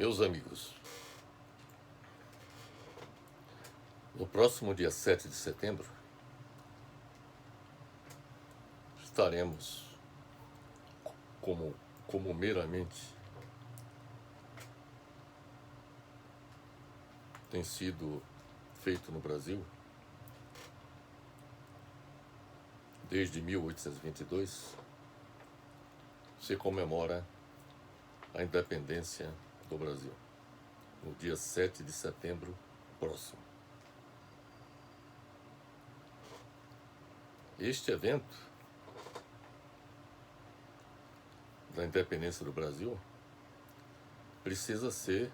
Meus amigos, no próximo dia 7 de setembro, estaremos, como meramente tem sido feito no Brasil, desde 1822, se comemora a independência do Brasil, no dia 7 de setembro próximo. Este evento da independência do Brasil precisa ser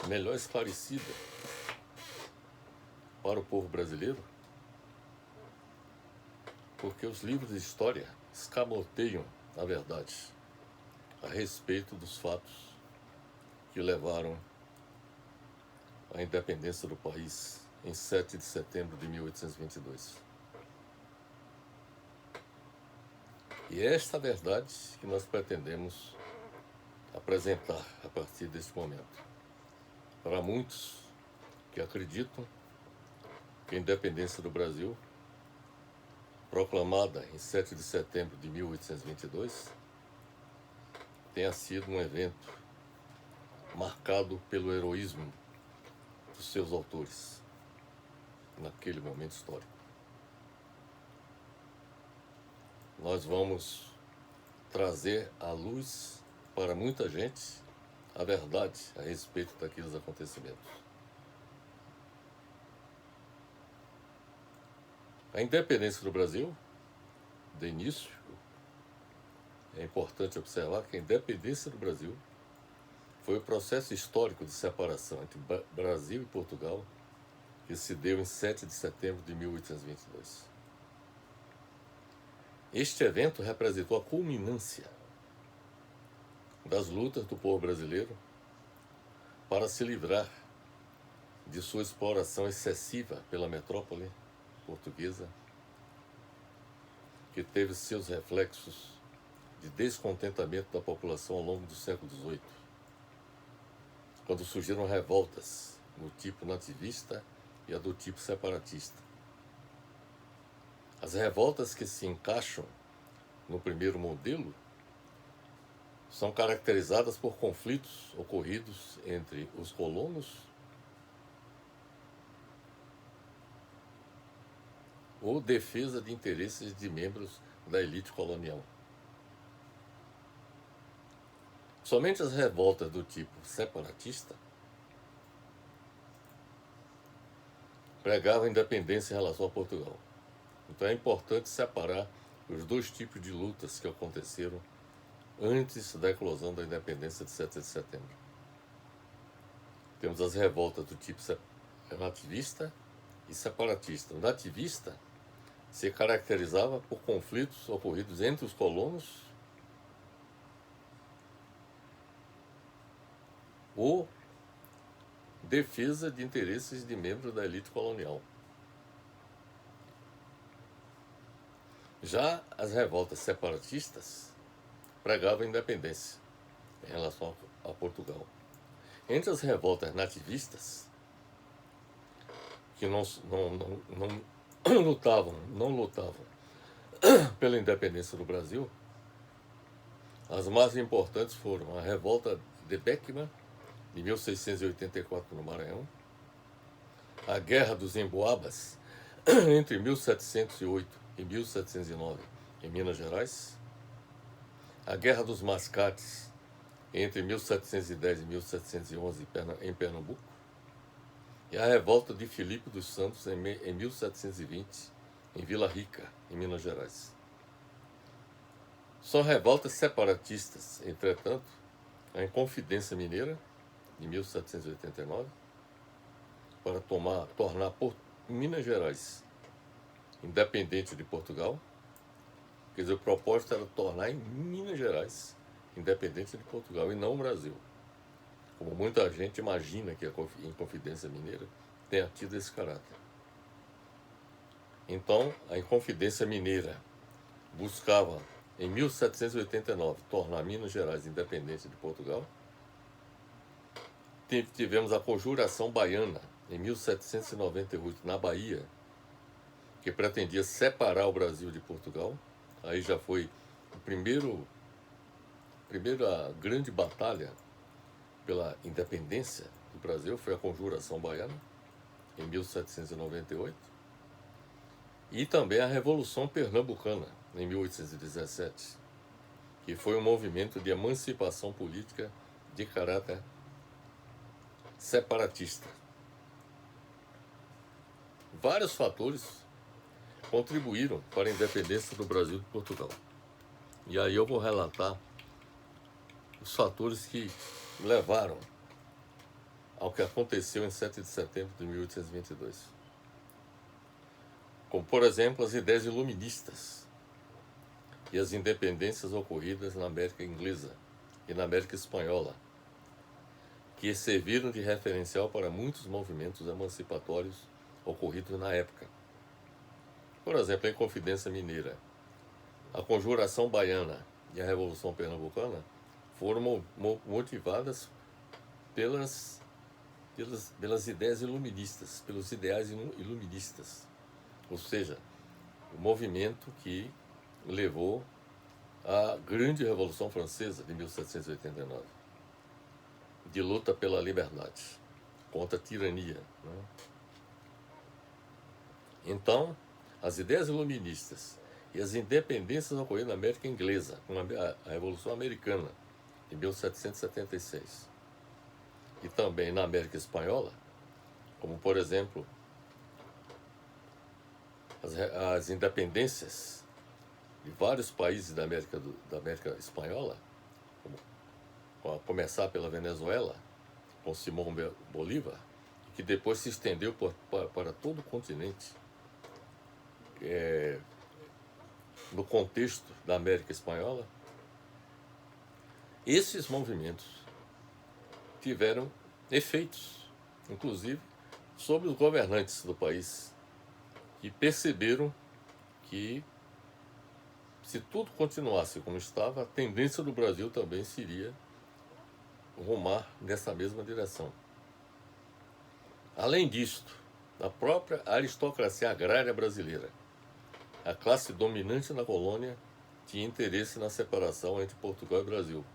melhor esclarecida para o povo brasileiro, porque os livros de história escamoteiam a verdade a respeito dos fatos que levaram à independência do país em 7 de setembro de 1822. E é esta verdade que nós pretendemos apresentar a partir deste momento. Para muitos que acreditam que a independência do Brasil, proclamada em 7 de setembro de 1822, tenha sido um evento marcado pelo heroísmo dos seus autores naquele momento histórico. Nós vamos trazer à luz para muita gente a verdade a respeito daqueles acontecimentos. A independência do Brasil, de início, é importante observar que a independência do Brasil foi o processo histórico de separação entre Brasil e Portugal que se deu em 7 de setembro de 1822. Este evento representou a culminância das lutas do povo brasileiro para se livrar de sua exploração excessiva pela metrópole portuguesa, que teve seus reflexos de descontentamento da população ao longo do século XVIII, quando surgiram revoltas do tipo nativista e a do tipo separatista. As revoltas que se encaixam no primeiro modelo são caracterizadas por conflitos ocorridos entre os colonos ou defesa de interesses de membros da elite colonial. Somente as revoltas do tipo separatista pregavam a independência em relação a Portugal. Então é importante separar os dois tipos de lutas que aconteceram antes da eclosão da independência de 7 de setembro. Temos as revoltas do tipo nativista e separatista. O nativista se caracterizava por conflitos ocorridos entre os colonos ou defesa de interesses de membros da elite colonial. Já as revoltas separatistas pregavam a independência em relação a Portugal. Entre as revoltas nativistas, que não lutavam pela independência do Brasil, as mais importantes foram a revolta de Beckman, de 1684 no Maranhão, a Guerra dos Emboabas, entre 1708 e 1709 em Minas Gerais, a Guerra dos Mascates, entre 1710 e 1711 em Pernambuco, e a Revolta de Filipe dos Santos em 1720 em Vila Rica, em Minas Gerais. São revoltas separatistas, entretanto, a Inconfidência Mineira, de 1789, para tornar Minas Gerais independente de Portugal. Quer dizer, o propósito era tornar Minas Gerais independente de Portugal e não o Brasil, como muita gente imagina que a Inconfidência Mineira tenha tido esse caráter. Então, a Inconfidência Mineira buscava em 1789, tornar Minas Gerais independente de Portugal. Tivemos a Conjuração Baiana, em 1798, na Bahia, que pretendia separar o Brasil de Portugal. Aí já foi a primeira grande batalha pela independência do Brasil, foi a Conjuração Baiana, em 1798. E também a Revolução Pernambucana, em 1817, que foi um movimento de emancipação política de caráter separatista. Vários fatores contribuíram para a independência do Brasil de Portugal. E aí eu vou relatar os fatores que levaram ao que aconteceu em 7 de setembro de 1822. Como, por exemplo, as ideias iluministas e as independências ocorridas na América Inglesa e na América Espanhola, que serviram de referencial para muitos movimentos emancipatórios ocorridos na época. Por exemplo, a Inconfidência Mineira, a Conjuração Baiana e a Revolução Pernambucana foram motivadas pelas ideias iluministas, pelos ideais iluministas. Ou seja, o movimento que levou à grande Revolução Francesa de 1789, de luta pela liberdade, contra a tirania, né? Então, as ideias iluministas e as independências ocorreram na América Inglesa, com a Revolução Americana, de 1776. E também na América Espanhola, como, por exemplo, as independências de vários países da América Espanhola, a começar pela Venezuela, com Simão Bolívar, que depois se estendeu para todo o continente, no contexto da América Espanhola. Esses movimentos tiveram efeitos, inclusive, sobre os governantes do país, que perceberam que, se tudo continuasse como estava, a tendência do Brasil também seria rumar nessa mesma direção. Além disto, a própria aristocracia agrária brasileira, a classe dominante na colônia, tinha interesse na separação entre Portugal e Brasil,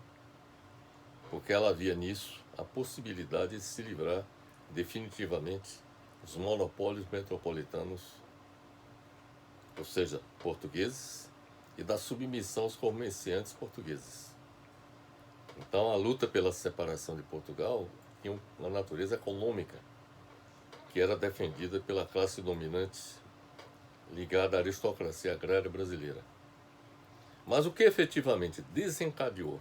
porque ela via nisso a possibilidade de se livrar definitivamente dos monopólios metropolitanos, ou seja, portugueses, e da submissão aos comerciantes portugueses. Então, a luta pela separação de Portugal tinha uma natureza econômica, que era defendida pela classe dominante ligada à aristocracia agrária brasileira. Mas o que efetivamente desencadeou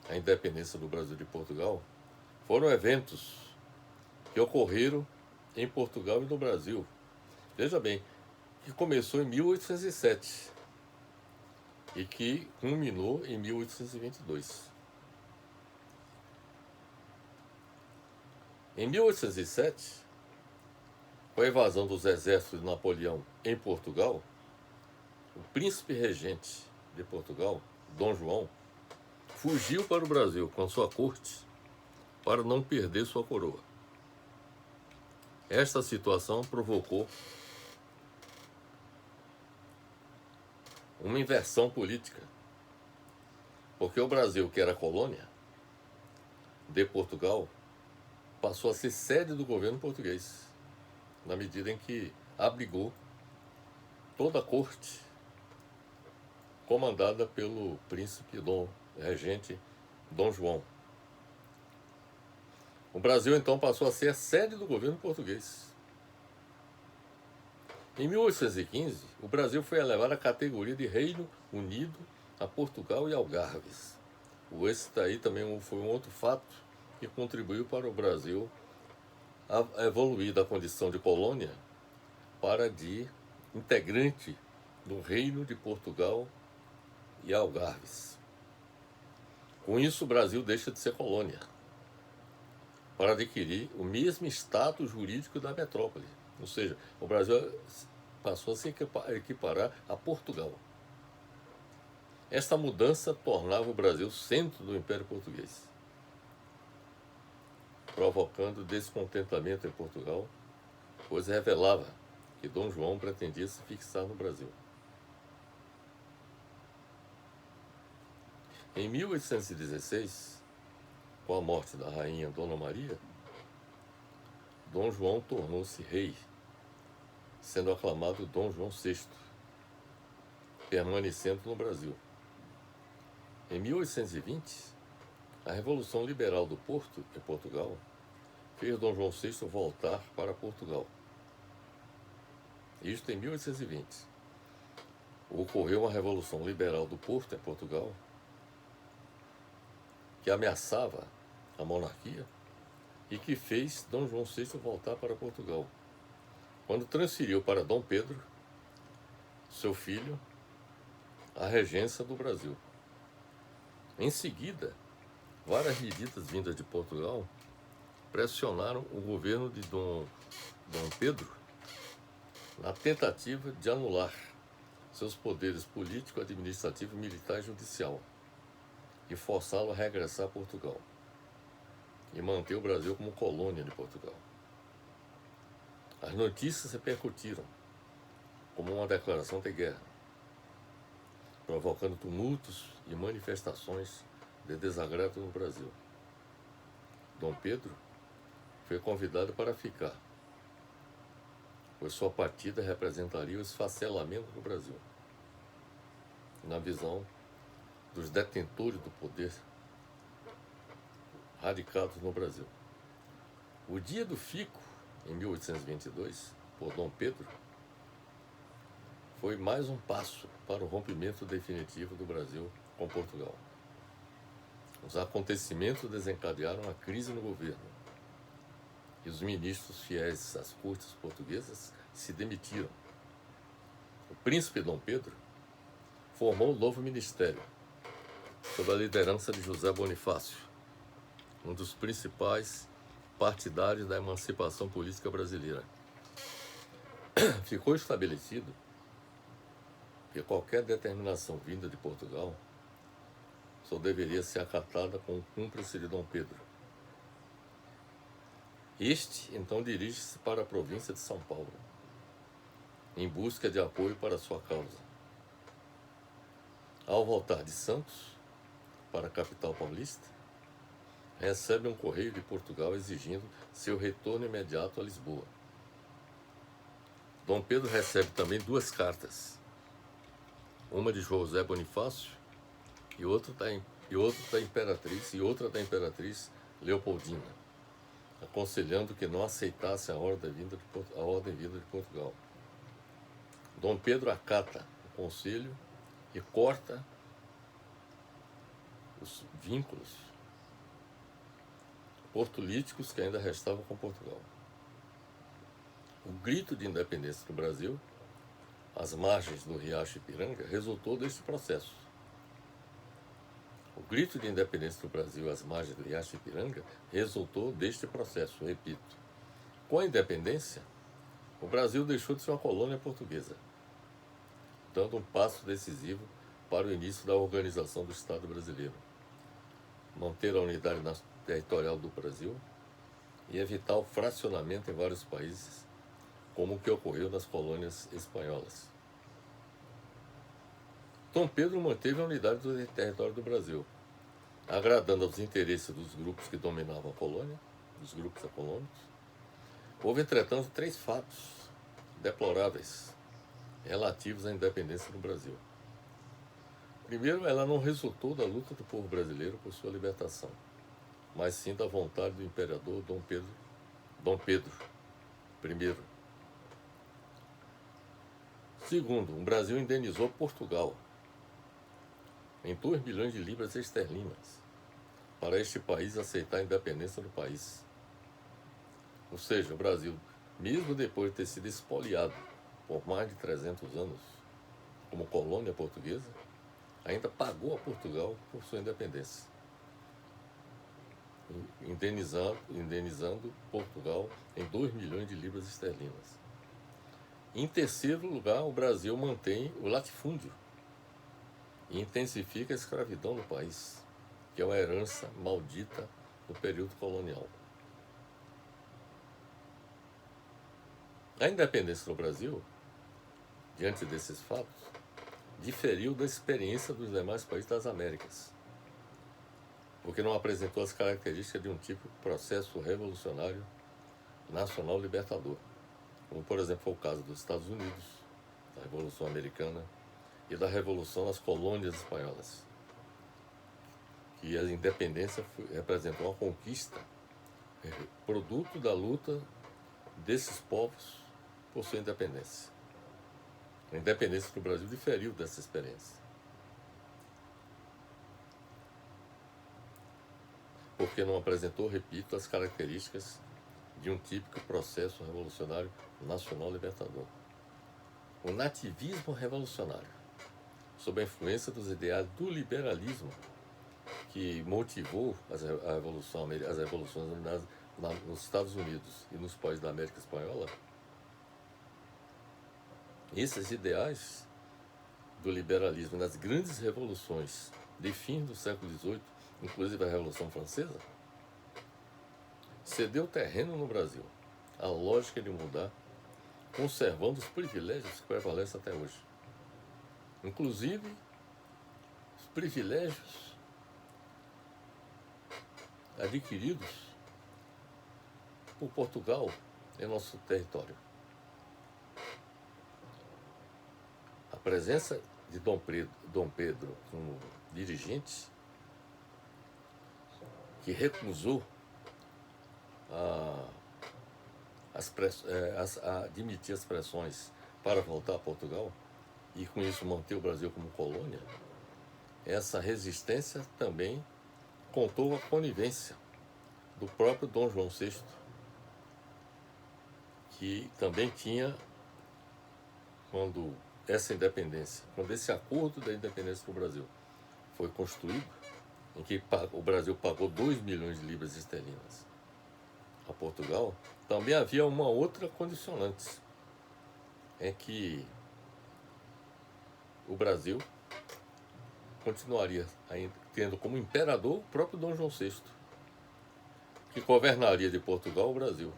a independência do Brasil de Portugal foram eventos que ocorreram em Portugal e no Brasil. Veja bem, que começou em 1807 e que culminou em 1822. Em 1807, com a invasão dos exércitos de Napoleão em Portugal, o príncipe regente de Portugal, Dom João, fugiu para o Brasil com sua corte para não perder sua coroa. Esta situação provocou uma inversão política, porque o Brasil, que era colônia de Portugal, passou a ser sede do governo português, na medida em que abrigou toda a corte comandada pelo príncipe regente Dom João. O Brasil, então, passou a ser a sede do governo português. Em 1815, o Brasil foi elevado à categoria de Reino Unido a Portugal e Algarves. Esse daí também foi um outro fato que contribuiu para o Brasil a evoluir da condição de colônia para de integrante do Reino de Portugal e Algarves. Com isso, o Brasil deixa de ser colônia para adquirir o mesmo status jurídico da metrópole. Ou seja, o Brasil passou a se equiparar a Portugal. Esta mudança tornava o Brasil centro do Império Português, provocando descontentamento em Portugal, pois revelava que Dom João pretendia se fixar no Brasil. Em 1816, com a morte da rainha Dona Maria, Dom João tornou-se rei, sendo aclamado Dom João VI, permanecendo no Brasil. Em 1820, a Revolução Liberal do Porto, em Portugal, fez Dom João VI voltar para Portugal. Isto em 1820. Ocorreu uma Revolução Liberal do Porto, em Portugal, que ameaçava a monarquia e que fez Dom João VI voltar para Portugal, quando transferiu para Dom Pedro, seu filho, a regência do Brasil. Em seguida, várias medidas vindas de Portugal pressionaram o governo de Dom Pedro na tentativa de anular seus poderes político, administrativo, militar e judicial e forçá-lo a regressar a Portugal e manter o Brasil como colônia de Portugal. As notícias repercutiram como uma declaração de guerra, provocando tumultos e manifestações de desagrado no Brasil. Dom Pedro foi convidado para ficar, pois sua partida representaria o esfacelamento do Brasil, na visão dos detentores do poder radicados no Brasil. O dia do fico, em 1822, por Dom Pedro, foi mais um passo para o rompimento definitivo do Brasil com Portugal. Os acontecimentos desencadearam a crise no governo e os ministros fiéis às cortes portuguesas se demitiram. O príncipe Dom Pedro formou um novo ministério, sob a liderança de José Bonifácio, um dos principais partidários da emancipação política brasileira. Ficou estabelecido que qualquer determinação vinda de Portugal só deveria ser acatada com o cúmplice de Dom Pedro. Este, então, dirige-se para a província de São Paulo, em busca de apoio para sua causa. Ao voltar de Santos, para a capital paulista, recebe um correio de Portugal exigindo seu retorno imediato a Lisboa. Dom Pedro recebe também duas cartas, uma de José Bonifácio e outra da Imperatriz Leopoldina, aconselhando que não aceitasse a ordem vinda de Portugal. Dom Pedro acata o conselho e corta os vínculos políticos que ainda restavam com Portugal. O grito de independência do Brasil, às margens do Riacho Ipiranga, resultou deste processo. O grito de independência do Brasil às margens do Riacho Ipiranga resultou deste processo, repito. Com a independência, o Brasil deixou de ser uma colônia portuguesa, dando um passo decisivo para o início da organização do Estado brasileiro, manter a unidade territorial do Brasil e evitar o fracionamento em vários países, como o que ocorreu nas colônias espanholas. Dom Pedro manteve a unidade do território do Brasil, agradando aos interesses dos grupos que dominavam a colônia, dos grupos econômicos. Houve, entretanto, 3 fatos deploráveis relativos à independência do Brasil. Primeiro, ela não resultou da luta do povo brasileiro por sua libertação, mas sim da vontade do imperador Dom Pedro I. Segundo, o Brasil indenizou Portugal em 2 milhões de libras esterlinas para este país aceitar a independência do país. Ou seja, o Brasil, mesmo depois de ter sido expoliado por mais de 300 anos como colônia portuguesa, ainda pagou a Portugal por sua independência, indenizando Portugal em 2 milhões de libras esterlinas. Em terceiro lugar, o Brasil mantém o latifúndio e intensifica a escravidão no país, que é uma herança maldita do período colonial. A independência do Brasil, diante desses fatos, diferiu da experiência dos demais países das Américas, porque não apresentou as características de um tipo de processo revolucionário nacional libertador, como por exemplo foi o caso dos Estados Unidos, da Revolução Americana e da Revolução nas colônias espanholas, que a independência representou uma conquista, produto da luta desses povos por sua independência. A independência do Brasil diferiu dessa experiência, porque não apresentou, repito, as características de um típico processo revolucionário nacional libertador. O nativismo revolucionário, sob a influência dos ideais do liberalismo, que motivou as revoluções nos Estados Unidos e nos países da América Espanhola, esses ideais do liberalismo nas grandes revoluções de fim do século XVIII, inclusive a Revolução Francesa, cedeu terreno no Brasil à lógica de mudar, conservando os privilégios que prevalecem até hoje. Inclusive, os privilégios adquiridos por Portugal em nosso território. A presença de Dom Pedro como dirigente, que recusou a admitir as pressões para voltar a Portugal e com isso manter o Brasil como colônia, essa resistência também contou com a conivência do próprio Dom João VI, que também tinha, quando esse acordo da independência do Brasil foi construído, em que o Brasil pagou 2 milhões de libras esterlinas a Portugal, também havia uma outra condicionante, em que o Brasil continuaria tendo como imperador o próprio Dom João VI, que governaria de Portugal o Brasil.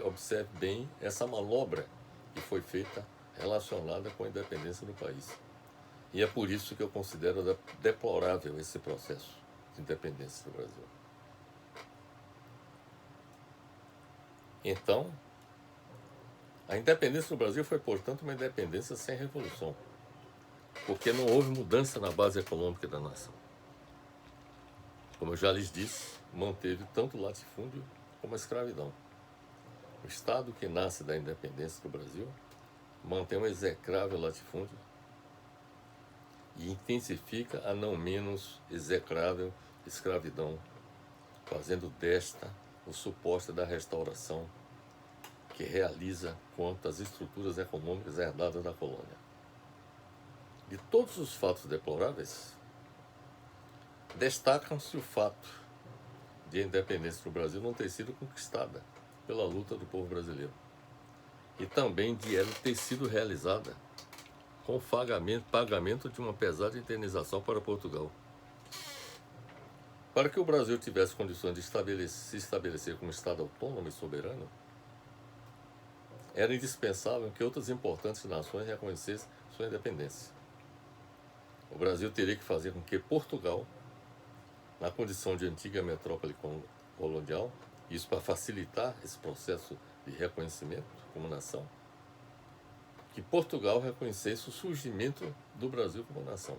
Observe bem essa manobra que foi feita relacionada com a independência do país. E é por isso que eu considero deplorável esse processo de independência do Brasil. Então, a independência do Brasil foi, portanto, uma independência sem revolução, porque não houve mudança na base econômica da nação. Como eu já lhes disse, manteve tanto o latifúndio como a escravidão. O Estado que nasce da independência do Brasil mantém um execrável latifúndio e intensifica a não menos execrável escravidão, fazendo desta o suposto da restauração que realiza quanto às estruturas econômicas herdadas da colônia. De todos os fatos deploráveis, destacam-se o fato de a independência do Brasil não ter sido conquistada pela luta do povo brasileiro e também de ela ter sido realizada com pagamento de uma pesada indenização para Portugal. Para que o Brasil tivesse condições de se estabelecer como Estado autônomo e soberano, era indispensável que outras importantes nações reconhecessem sua independência. O Brasil teria que fazer com que Portugal, na condição de antiga metrópole colonial, isso para facilitar esse processo de reconhecimento como nação, que Portugal reconhecesse o surgimento do Brasil como nação.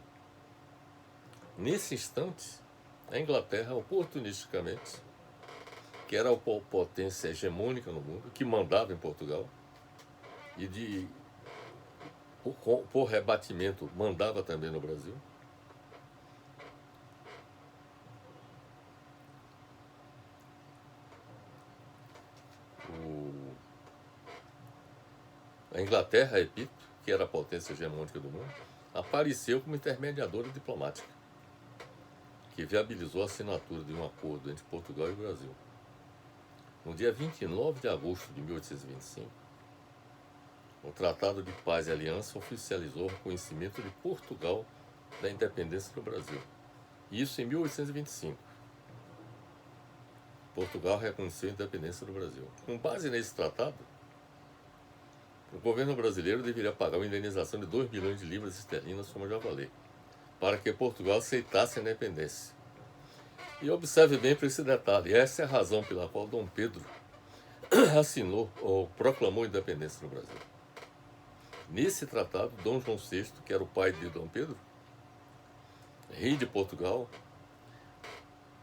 Nesse instante, a Inglaterra, oportunisticamente, que era a potência hegemônica no mundo, que mandava em Portugal, e por rebatimento mandava também no Brasil, a Inglaterra, repito, que era a potência hegemônica do mundo, apareceu como intermediadora diplomática, que viabilizou a assinatura de um acordo entre Portugal e o Brasil. No dia 29 de agosto de 1825, o Tratado de Paz e Aliança oficializou o reconhecimento de Portugal da independência do Brasil. Isso em 1825. Portugal reconheceu a independência do Brasil. Com base nesse tratado, o governo brasileiro deveria pagar uma indenização de 2 milhões de libras esterlinas, como eu já falei, para que Portugal aceitasse a independência. E observe bem para esse detalhe, essa é a razão pela qual Dom Pedro assinou ou proclamou a independência do Brasil. Nesse tratado, Dom João VI, que era o pai de Dom Pedro, rei de Portugal,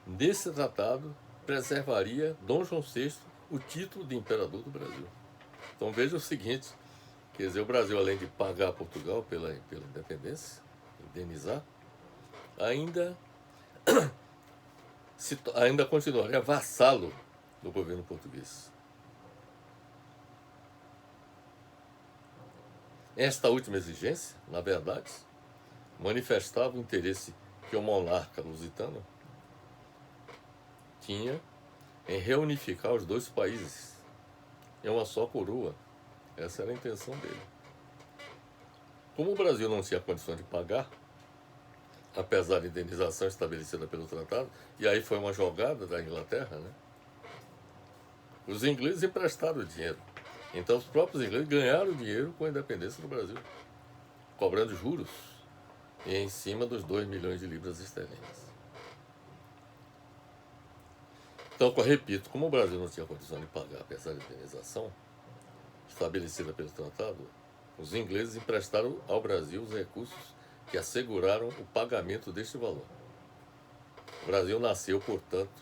nesse tratado preservaria Dom João VI o título de imperador do Brasil. Então veja o seguinte, quer dizer, o Brasil, além de pagar a Portugal pela independência, indenizar, ainda continuaria vassalo do governo português. Esta última exigência, na verdade, manifestava o interesse que o monarca lusitano tinha em reunificar os dois países em uma só coroa. Essa era a intenção dele. Como o Brasil não tinha condições de pagar, apesar da indenização estabelecida pelo tratado, e aí foi uma jogada da Inglaterra, né? Os ingleses emprestaram o dinheiro. Então os próprios ingleses ganharam dinheiro com a independência do Brasil, cobrando juros em cima dos 2 milhões de libras esterlinas. Então, eu repito, como o Brasil não tinha condição de pagar, apesar da indenização estabelecida pelo tratado, os ingleses emprestaram ao Brasil os recursos que asseguraram o pagamento deste valor. O Brasil nasceu, portanto,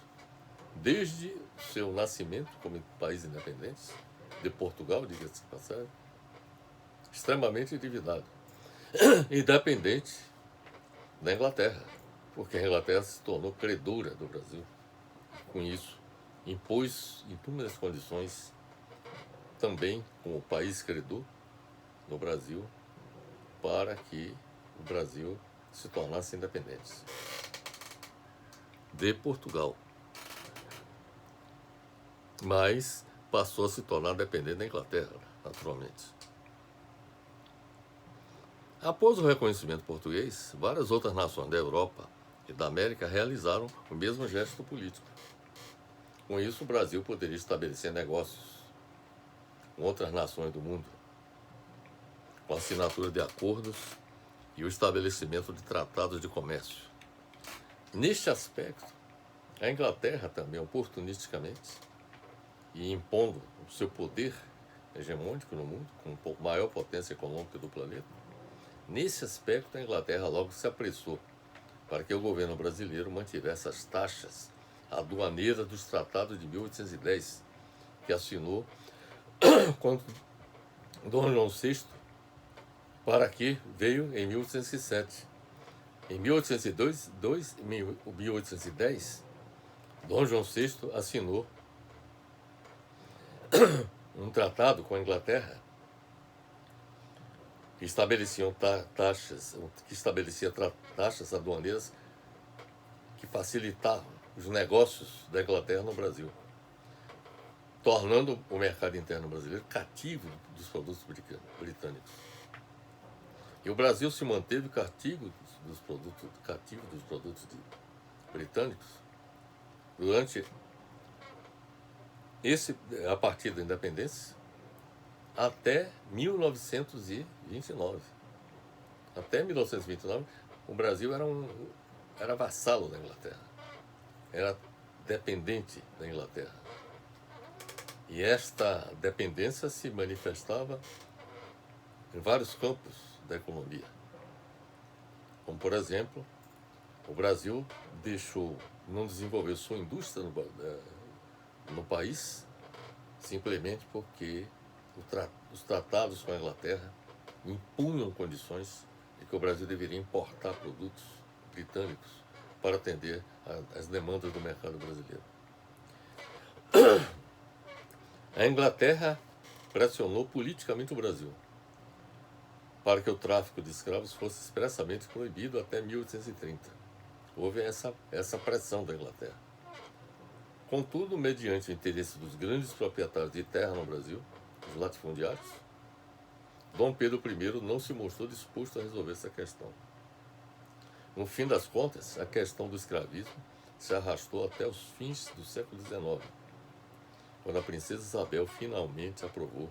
desde seu nascimento como país independente, de Portugal, diga-se de passagem, extremamente endividado, independente da Inglaterra, porque a Inglaterra se tornou credora do Brasil. Com isso, impôs inúmeras condições também como país credor no Brasil para que o Brasil se tornasse independente de Portugal. Mas passou a se tornar dependente da Inglaterra, naturalmente. Após o reconhecimento português, várias outras nações da Europa e da América realizaram o mesmo gesto político. Com isso, o Brasil poderia estabelecer negócios com outras nações do mundo, com a assinatura de acordos e o estabelecimento de tratados de comércio. Neste aspecto, a Inglaterra também, oportunisticamente, e impondo o seu poder hegemônico no mundo, com a maior potência econômica do planeta, nesse aspecto a Inglaterra logo se apressou para que o governo brasileiro mantivesse as taxas aduaneiras dos tratados de 1810, que assinou quando Dom João VI, para que veio em 1807. Em 1810, Dom João VI assinou um tratado com a Inglaterra que estabelecia taxas aduaneiras que facilitavam os negócios da Inglaterra no Brasil, tornando o mercado interno brasileiro cativo dos produtos britânicos. E o Brasil se manteve cativo dos produtos britânicos durante a partir da independência até 1929. Até 1929, o Brasil era vassalo da Inglaterra, era dependente da Inglaterra. E esta dependência se manifestava em vários campos da economia. Como, por exemplo, o Brasil não desenvolveu sua indústria no país simplesmente porque os tratados com a Inglaterra impunham condições de que o Brasil deveria importar produtos britânicos para atender às demandas do mercado brasileiro. A Inglaterra pressionou politicamente o Brasil para que o tráfico de escravos fosse expressamente proibido até 1830. Houve essa pressão da Inglaterra. Contudo, mediante o interesse dos grandes proprietários de terra no Brasil, os latifundiários, Dom Pedro I não se mostrou disposto a resolver essa questão. No fim das contas, a questão do escravismo se arrastou até os fins do século XIX, quando a princesa Isabel finalmente aprovou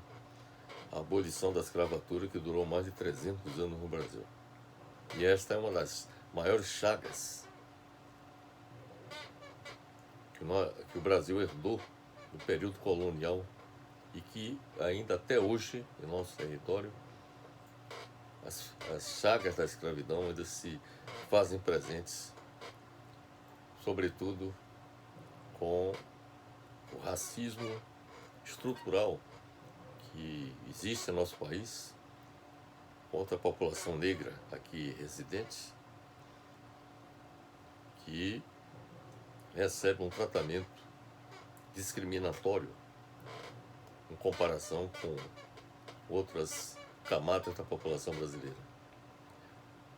a abolição da escravatura, que durou mais de 300 anos no Brasil. E esta é uma das maiores chagas que o Brasil herdou do período colonial e que ainda até hoje, em nosso território, as chagas da escravidão ainda se fazem presentes, sobretudo com o racismo estrutural que existe em nosso país contra a população negra aqui residente, que recebe um tratamento discriminatório em comparação com outras camadas da população brasileira.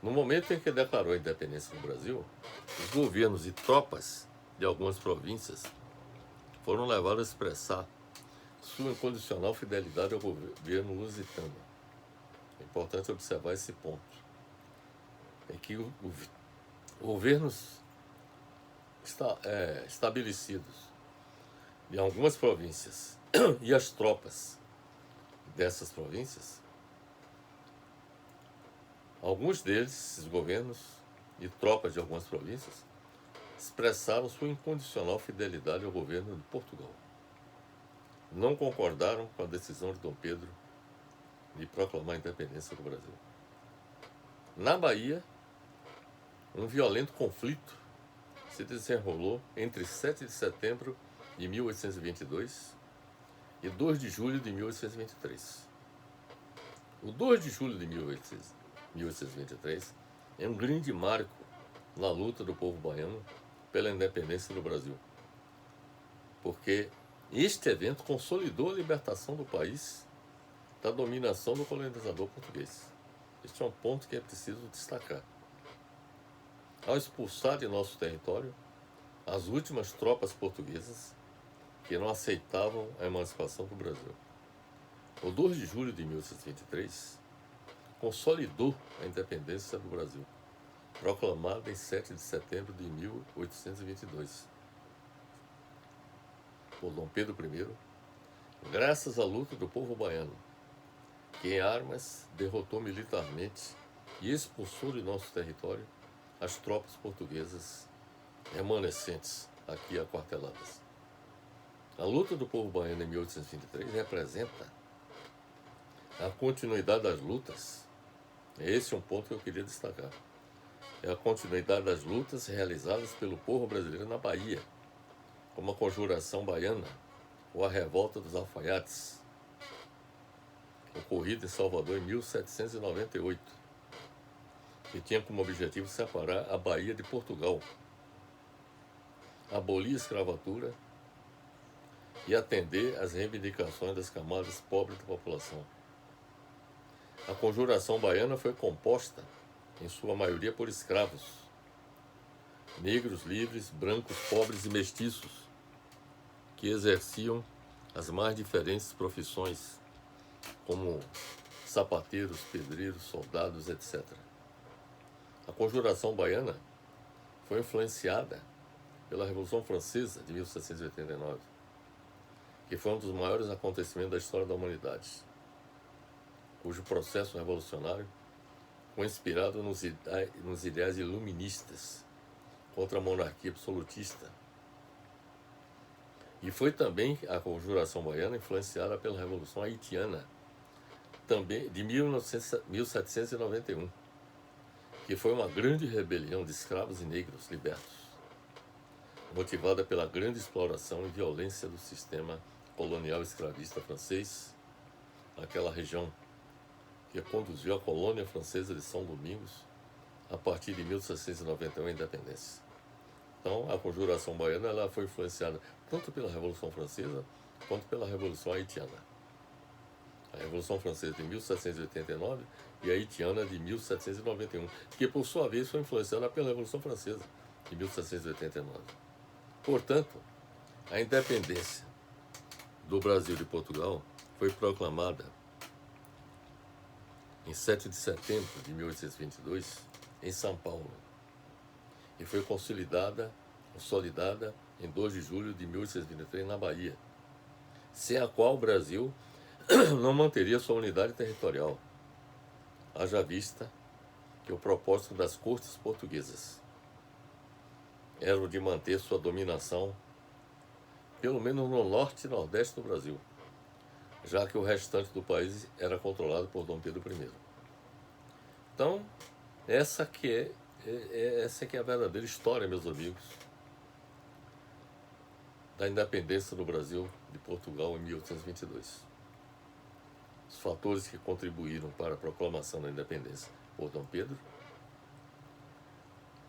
No momento em que declarou a independência do Brasil, os governos e tropas de algumas províncias foram levados a expressar sua incondicional fidelidade ao governo lusitano. É importante observar esse ponto. É que governos estabelecidos em algumas províncias e as tropas dessas províncias, alguns deles, esses governos e tropas de algumas províncias, expressaram sua incondicional fidelidade ao governo de Portugal. Não concordaram com a decisão de Dom Pedro de proclamar a independência do Brasil. Na Bahia, um violento conflito se desenrolou entre 7 de setembro de 1822 e 2 de julho de 1823. O 2 de julho de 1823 é um grande marco na luta do povo baiano pela independência do Brasil, porque este evento consolidou a libertação do país da dominação do colonizador português. Este é um ponto que é preciso destacar. Ao expulsar de nosso território as últimas tropas portuguesas que não aceitavam a emancipação do Brasil, o 2 de julho de 1823 consolidou a independência do Brasil, proclamada em 7 de setembro de 1822 por Dom Pedro I, graças à luta do povo baiano, que em armas derrotou militarmente e expulsou de nosso território as tropas portuguesas remanescentes aqui aquarteladas. A luta do povo baiano em 1823 representa a continuidade das lutas. Esse é um ponto que eu queria destacar. É a continuidade das lutas realizadas pelo povo brasileiro na Bahia, como a Conjuração Baiana ou a Revolta dos Alfaiates, ocorrida em Salvador em 1798, que tinha como objetivo separar a Bahia de Portugal, abolir a escravatura e atender às reivindicações das camadas pobres da população. A Conjuração Baiana foi composta, em sua maioria, por escravos, negros, livres, brancos, pobres e mestiços, que exerciam as mais diferentes profissões, como sapateiros, pedreiros, soldados, etc. A Conjuração Baiana foi influenciada pela Revolução Francesa de 1789, que foi um dos maiores acontecimentos da história da humanidade, cujo processo revolucionário foi inspirado nos ideais iluministas contra a monarquia absolutista. E foi também a Conjuração Baiana influenciada pela Revolução Haitiana, também de 1791, que foi uma grande rebelião de escravos e negros libertos, motivada pela grande exploração e violência do sistema colonial escravista francês naquela região, que conduziu a colônia francesa de São Domingos a partir de 1791 à independência. Então, a Conjuração Baiana ela foi influenciada tanto pela Revolução Francesa quanto pela Revolução Haitiana. A Revolução Francesa de 1789 e a Haitiana de 1791, que por sua vez foi influenciada pela Revolução Francesa de 1789. Portanto, a independência do Brasil e de Portugal foi proclamada em 7 de setembro de 1822 em São Paulo, e foi consolidada em 2 de julho de 1823 na Bahia, sem a qual o Brasil não manteria sua unidade territorial, haja vista que o propósito das cortes portuguesas era o de manter sua dominação, pelo menos no norte e nordeste do Brasil, já que o restante do país era controlado por Dom Pedro I. Então, essa que é a verdadeira história, meus amigos, da independência do Brasil de Portugal em 1822. Os fatores que contribuíram para a proclamação da independência por Dom Pedro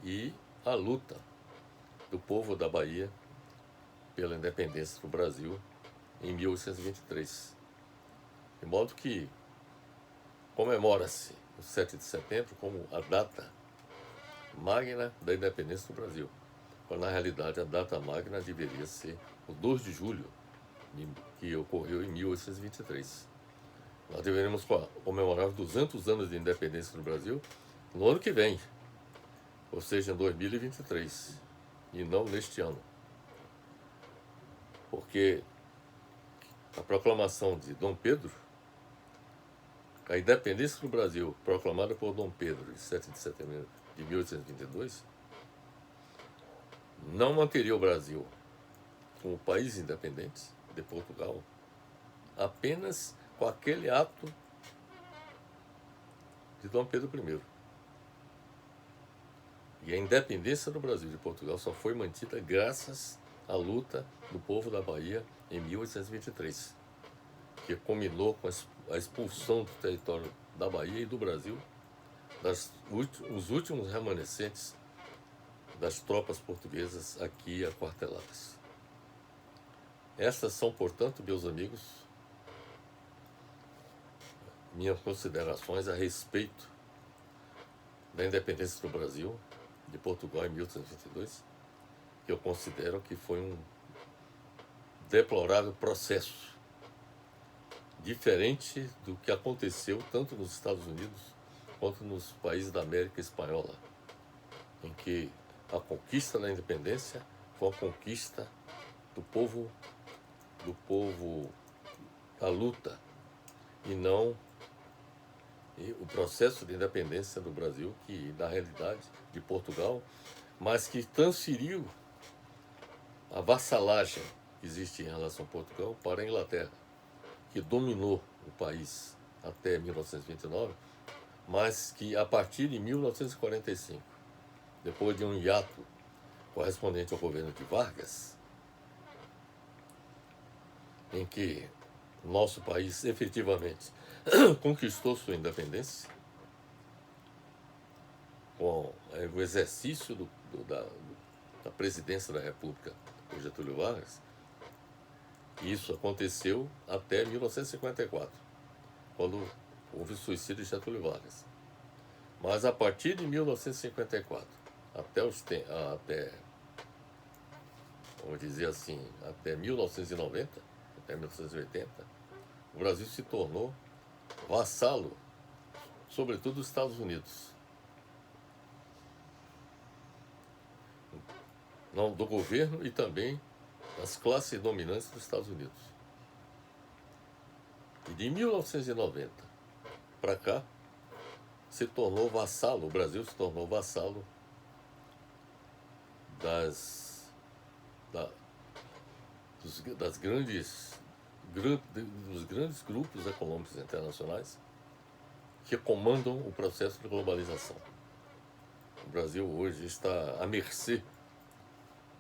e a luta do povo da Bahia pela independência do Brasil em 1823. De modo que comemora-se o 7 de setembro como a data magna da independência do Brasil, quando na realidade a data magna deveria ser o 2 de julho, que ocorreu em 1823. Nós deveríamos comemorar os 200 anos de independência do Brasil no ano que vem, ou seja, em 2023, e não neste ano. Porque a proclamação de Dom Pedro, a independência do Brasil, proclamada por Dom Pedro em 7 de setembro de 1822, não manteria o Brasil como país independente de Portugal apenas com aquele ato de Dom Pedro I. E a independência do Brasil de Portugal só foi mantida graças à luta do povo da Bahia em 1823, que culminou com a expulsão do território da Bahia e do Brasil os últimos remanescentes das tropas portuguesas aqui aquarteladas. Essas são, portanto, meus amigos, minhas considerações a respeito da independência do Brasil de Portugal em 1822, que eu considero que foi um deplorável processo, diferente do que aconteceu tanto nos Estados Unidos quanto nos países da América Espanhola, em que a conquista da independência foi uma conquista do povo da luta, e não o processo de independência do Brasil, que na realidade de Portugal, mas que transferiu a vassalagem que existe em relação a Portugal para a Inglaterra, que dominou o país até 1929, mas que a partir de 1945, depois de um hiato correspondente ao governo de Vargas, em que nosso país efetivamente conquistou sua independência com o exercício da presidência da República por Getúlio Vargas. Isso aconteceu até 1954, quando houve o suicídio de Getúlio Vargas. Mas a partir de 1954, vamos dizer assim, até 1990, até 1980, o Brasil se tornou vassalo, sobretudo dos Estados Unidos, não, do governo e também das classes dominantes dos Estados Unidos. E de 1990 para cá, se tornou vassalo, o Brasil se tornou vassalo dos grandes grupos econômicos internacionais que comandam o processo de globalização. O Brasil hoje está à mercê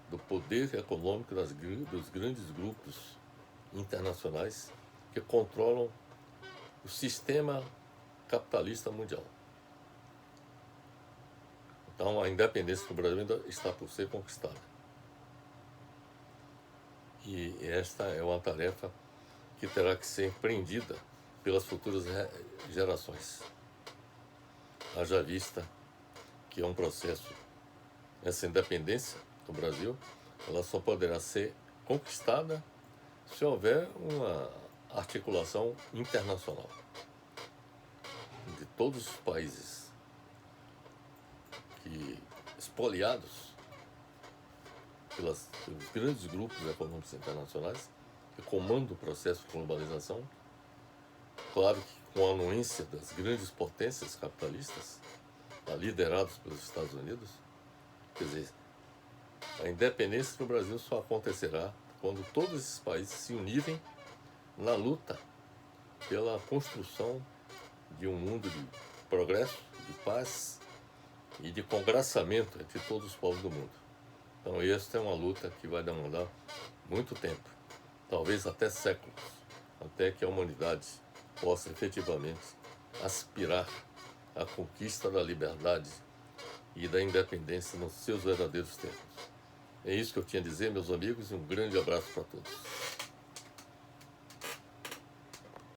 do poder econômico dos grandes grupos internacionais que controlam o sistema capitalista mundial. Então, a independência do Brasil ainda está por ser conquistada. E esta é uma tarefa que terá que ser empreendida pelas futuras gerações. Haja vista que é um processo, essa independência do Brasil, ela só poderá ser conquistada se houver uma articulação internacional de todos os países que espoliados pelos grandes grupos econômicos internacionais que comandam o processo de globalização. Claro que com a anuência das grandes potências capitalistas, liderados pelos Estados Unidos. Quer dizer, a independência do Brasil só acontecerá quando todos esses países se unirem na luta pela construção de um mundo de progresso, de paz e de congraçamento entre todos os povos do mundo. Então esta é uma luta que vai demandar muito tempo, talvez até séculos, até que a humanidade possa efetivamente aspirar à conquista da liberdade e da independência nos seus verdadeiros termos. É isso que eu tinha a dizer, meus amigos, e um grande abraço para todos.